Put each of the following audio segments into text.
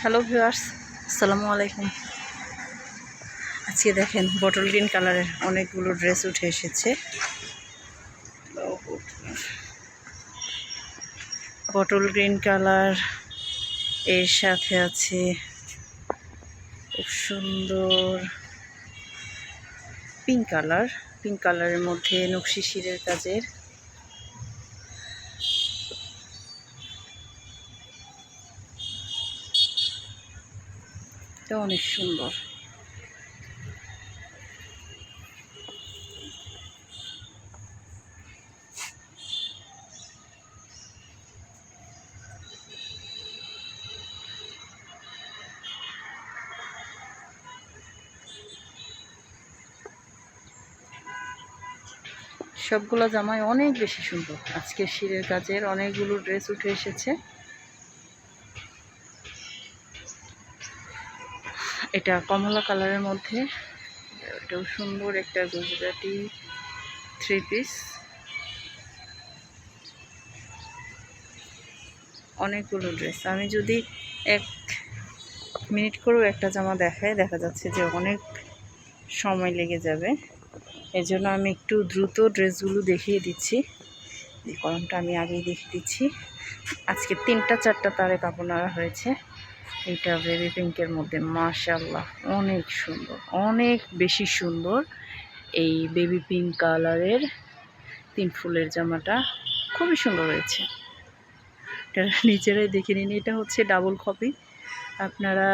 Hello viewers, আসসালামু আলাইকুম। আজকে দেখেন বটল গ্রিন কালারের অনেকগুলো ড্রেস উঠে এসেছে। বটল গ্রিন কালার এর সাথে আছে খুব সুন্দর পিঙ্ক কালারের মধ্যে নকশি শিরের কাজের। এটা অনেক সুন্দর। সবগুলো জামাই অনেক বেশি সুন্দর। আজকে শিরের কাজের অনেকগুলো ড্রেস উঠে এসেছে। এটা কমলা কালারের মধ্যে, এটাও সুন্দর একটা গুজরাটি 3 পিস। অনেকগুলো ড্রেস, আমি যদি 1 মিনিট করেও একটা জামা দেখায় দেখা যাচ্ছে যে অনেক সময় লেগে যাবে। এর জন্য আমি একটু দ্রুত ড্রেসগুলো দেখিয়ে দিচ্ছি। এই কলমটা আমি আগেই দেখিয়ে দিচ্ছি। আজকে 3টা-4টা তারে কাপড় নেওয়া হয়েছে। এটা বেবি পিঙ্কের মধ্যে, মাশাআল্লাহ অনেক সুন্দর, অনেক বেশি সুন্দর। এই বেবি পিঙ্ক কালারের 3 ফুলের জামাটা খুবই সুন্দর হয়েছে। এটা নিজেরাই দেখে নিন। এটা হচ্ছে ডাবল কপি। আপনারা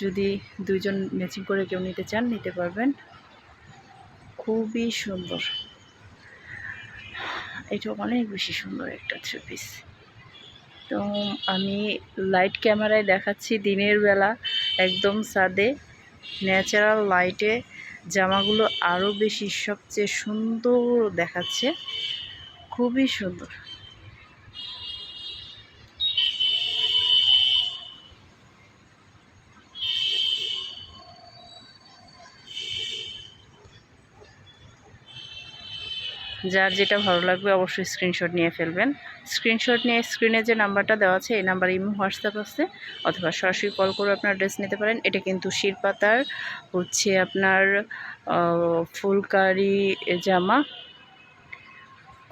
যদি 2 জন ম্যাচিং করে কেউ নিতে চান নিতে পারবেন। খুবই সুন্দর। এটা অনেক বেশি সুন্দর একটা 3 পিস। তো আমি লাইট ক্যামেরায় দেখাচ্ছি দিনের বেলা, একদম ছাদে ন্যাচারাল লাইটে জামাগুলো আরও বেশি সবচেয়ে সুন্দর দেখাচ্ছে। খুবই সুন্দর। যার যেটা ভালো লাগবে অবশ্যই স্ক্রিনশট নিয়ে ফেলবেন। স্ক্রিনশট নিয়ে স্ক্রিনে যে নাম্বারটা দেওয়া আছে এই নাম্বারে ইমো হোয়াটসঅ্যাপ আছে, অথবা সরাসরি কল করে আপনার ড্রেস নিতে পারেন। এটা কিন্তু শিরপাতার হচ্ছে আপনার ফুলকারি জামা।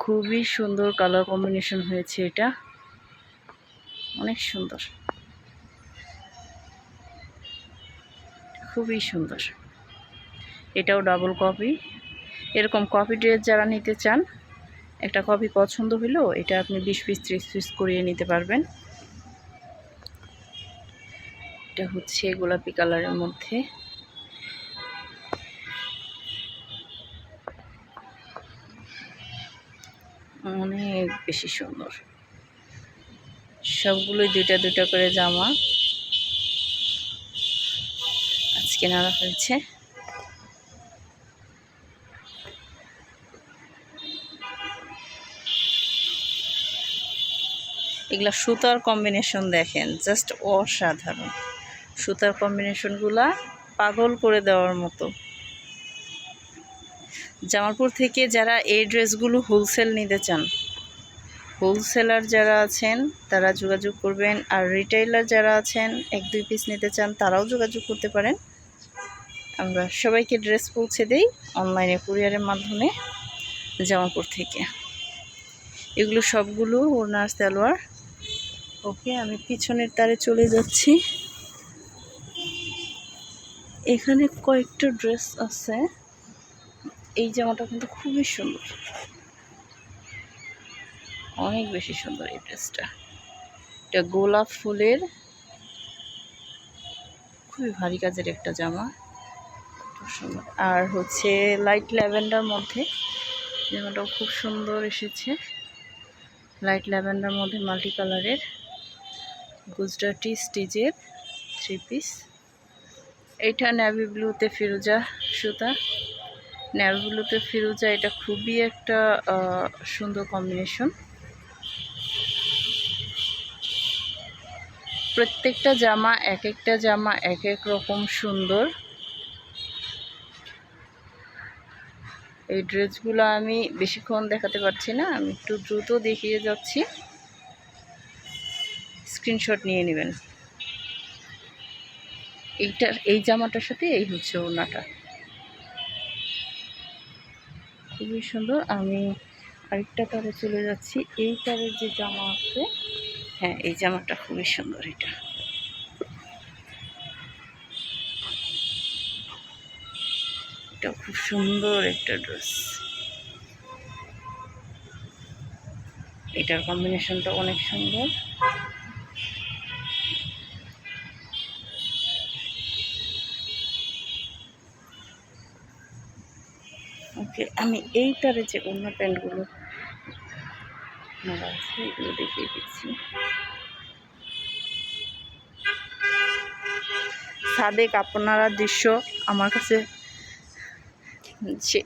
খুবই সুন্দর কালার কম্বিনেশন হয়েছে, এটা অনেক সুন্দর, খুবই সুন্দর। এটাও ডাবল কপি। এরকম কপি ড্রেস যারা নিতে চান, একটা কপি পছন্দ হলেও এটা আপনি 20 পিস 30 পিস করিয়ে নিতে পারবেন। এটা হচ্ছে গোলাপি কালারের মধ্যে, অনেক বেশি সুন্দর। সবগুলোই 2টা করে জামা আজকে নেওয়া হয়েছে। এগুলা সুতার কম্বিনেশন দেখেন, জাস্ট অসাধারণ। সুতার কম্বিনেশনগুলা পাগল করে দেওয়ার মতো। জামালপুর থেকে যারা এই ড্রেসগুলো হোলসেল নিতে চান, হোলসেলার যারা আছেন তারা যোগাযোগ করবেন। আর রিটেইলার যারা আছেন 1-2 পিস নিতে চান তারাও যোগাযোগ করতে পারেন। আমরা সবাইকে ড্রেস পৌঁছে দেই অনলাইনে কুরিয়ারের মাধ্যমে জামালপুর থেকে। এগুলো সবগুলো ওড়নার সালোয়ার। ওকে, আমি পিছনের তারে চলে যাচ্ছি। এখানে কয়েকটা ড্রেস আছে। এই জামাটা কিন্তু খুবই সুন্দর, অনেক বেশি সুন্দর এই ড্রেসটা। এটা গোলাপ ফুলের খুবই ভারী কাজের একটা জামা, খুব সুন্দর। আর হচ্ছে লাইট ল্যাভেন্ডার মধ্যে জামাটাও খুব সুন্দর এসেছে। লাইট ল্যাভেন্ডার মধ্যে মাল্টি কালারের গুজরাটি স্টিচের 3 পিস। এটা নেভি ব্লুতে ফিরোজা সুতা, নেভি ব্লুতে ফিরোজা, এটা খুবই একটা সুন্দর কম্বিনেশন। প্রত্যেকটা জামা একটা জামা এক রকম সুন্দর। এই ড্রেসগুলো আমি বেশিক্ষণ দেখাতে পারছি না, আমি একটু দ্রুত দেখিয়ে যাচ্ছি। স্ক্রিনশট নিয়ে নেবেন। এই জামাটার সাথে এই হচ্ছে ওড়নাটা, খুবই সুন্দর। আমি আরেকটা তারে চলে যাচ্ছি। এই তারের যে জামা আছে, হ্যাঁ এই জামাটা খুবই সুন্দর। এটা খুব সুন্দর একটা ড্রেস। এটার কম্বিনেশনটা অনেক সুন্দর। ওকে, আমি এই তারে যে অন্য প্যান্টগুলো আছে এগুলো দেখিয়ে দিচ্ছি। সাদেক আপনারা দৃশ্য আমার কাছে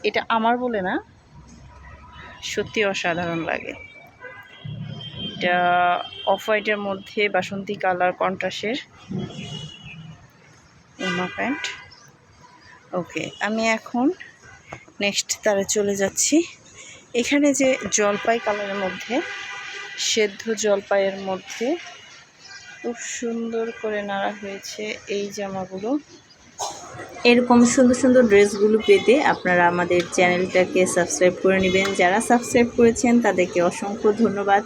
এটা আমার বলে না, সত্যি অসাধারণ লাগে। এটা অফ হোয়াইটের মধ্যে বাসন্তী কালার কন্ট্রাস্টের ওড়না প্যান্ট। ওকে, আমি এখন নেক্সট তারে চলে যাচ্ছি। এখানে যে জলপাই কালারের মধ্যে, সেদ্ধ জলপাইয়ের মধ্যে খুব সুন্দর করে নাড়া হয়েছে এই জামাগুলো। এরকম সুন্দর সুন্দর ড্রেসগুলো পেতে আপনারা আমাদের চ্যানেলটাকে সাবস্ক্রাইব করে নেবেন। যারা সাবস্ক্রাইব করেছেন তাদেরকে অসংখ্য ধন্যবাদ।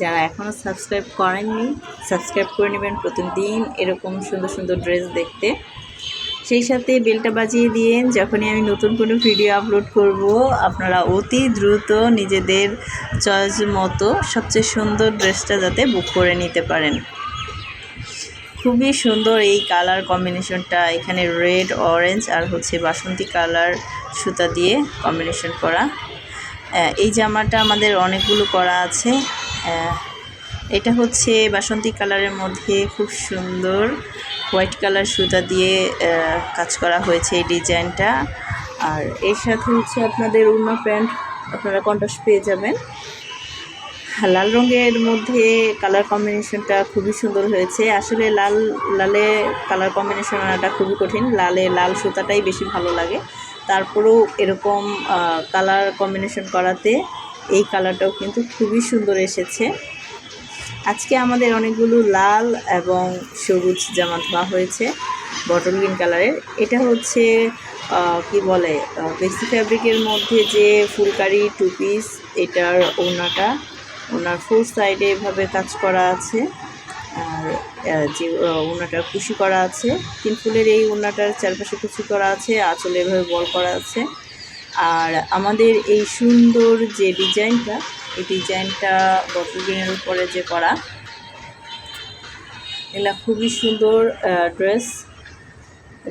যারা এখনও সাবস্ক্রাইব করেননি সাবস্ক্রাইব করে নেবেন প্রতিদিন এরকম সুন্দর সুন্দর ড্রেস দেখতে। সেই সাথে বেলটা বাজিয়ে দিয়েন, যখনই আমি নতুন কোনো ভিডিও আপলোড করব আপনারা অতি দ্রুত নিজেদের চয়েস মতো সবচেয়ে সুন্দর ড্রেসটা যাতে বুক করে নিতে পারেন। খুবই সুন্দর এই কালার কম্বিনেশনটা, এখানে রেড অরেঞ্জ আর হচ্ছে বাসন্তী কালার সুতা দিয়ে কম্বিনেশন করা। এই জামাটা আমাদের অনেকগুলো করা আছে। এটা হচ্ছে বাসন্তী কালারের মধ্যে খুব সুন্দর হোয়াইট কালার সুতা দিয়ে কাজ করা হয়েছে এই ডিজাইনটা। আর এর সাথে হচ্ছে আপনাদের ওড়না প্যান্ট আপনারা কন্ট্রাস্ট পেয়ে যাবেন। লাল রঙের মধ্যে কালার কম্বিনেশনটা খুবই সুন্দর হয়েছে। আসলে লালে কালার কম্বিনেশন আনাটা খুবই কঠিন, লাল সুতাটাই বেশি ভালো লাগে। তারপরেও এরকম কালার কম্বিনেশন করাতে এই কালারটাও কিন্তু খুবই সুন্দর এসেছে। আজকে আমাদের অনেকগুলো লাল এবং সবুজ জামা ধোয়া হয়েছে বটল গ্রিন কালারের। এটা হচ্ছে কি বলে বেক্সি ফ্যাব্রিকের মধ্যে যে ফুলকারি টু পিস, এটার ওড়নাটা, ওনার ফোর সাইডে এভাবে কাজ করা আছে। আর যে ওড়নাটার কুশি করা আছে, 3 ফুলের এই ওড়নাটার চারপাশে কুচি করা আছে, আঁচলে এভাবে বল করা আছে। আর আমাদের এই সুন্দর যে ডিজাইনটা, এই ডিজাইনটা বটল গ্রিনের উপরে যে করা, এগুলো খুবই সুন্দর ড্রেস।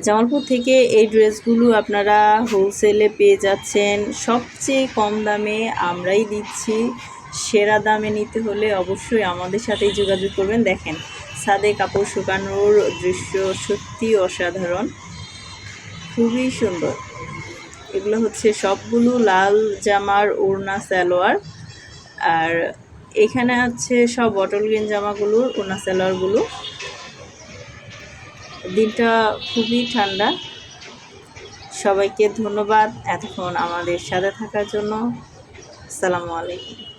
জামালপুর থেকে এই ড্রেসগুলো আপনারা হোলসেলে পেয়ে যাচ্ছেন সবচেয়ে কম দামে, আমরাই দিচ্ছি। সেরা দামে নিতে হলে অবশ্যই আমাদের সাথেই যোগাযোগ করবেন। দেখেন ছাদে কাপড় শুকানোর দৃশ্য সত্যি অসাধারণ, খুবই সুন্দর। এগুলো হচ্ছে সবগুলো লাল জামার ওড়না সালোয়ার, আর এখানে আছে সব বটল গ্রিন জামাগুলোর ওড়না সালোয়ারগুলো। দিনটা খুবই ঠান্ডা। সবাইকে ধন্যবাদ এতক্ষণ আমাদের সাথে থাকার জন্য। আসসালামু আলাইকুম।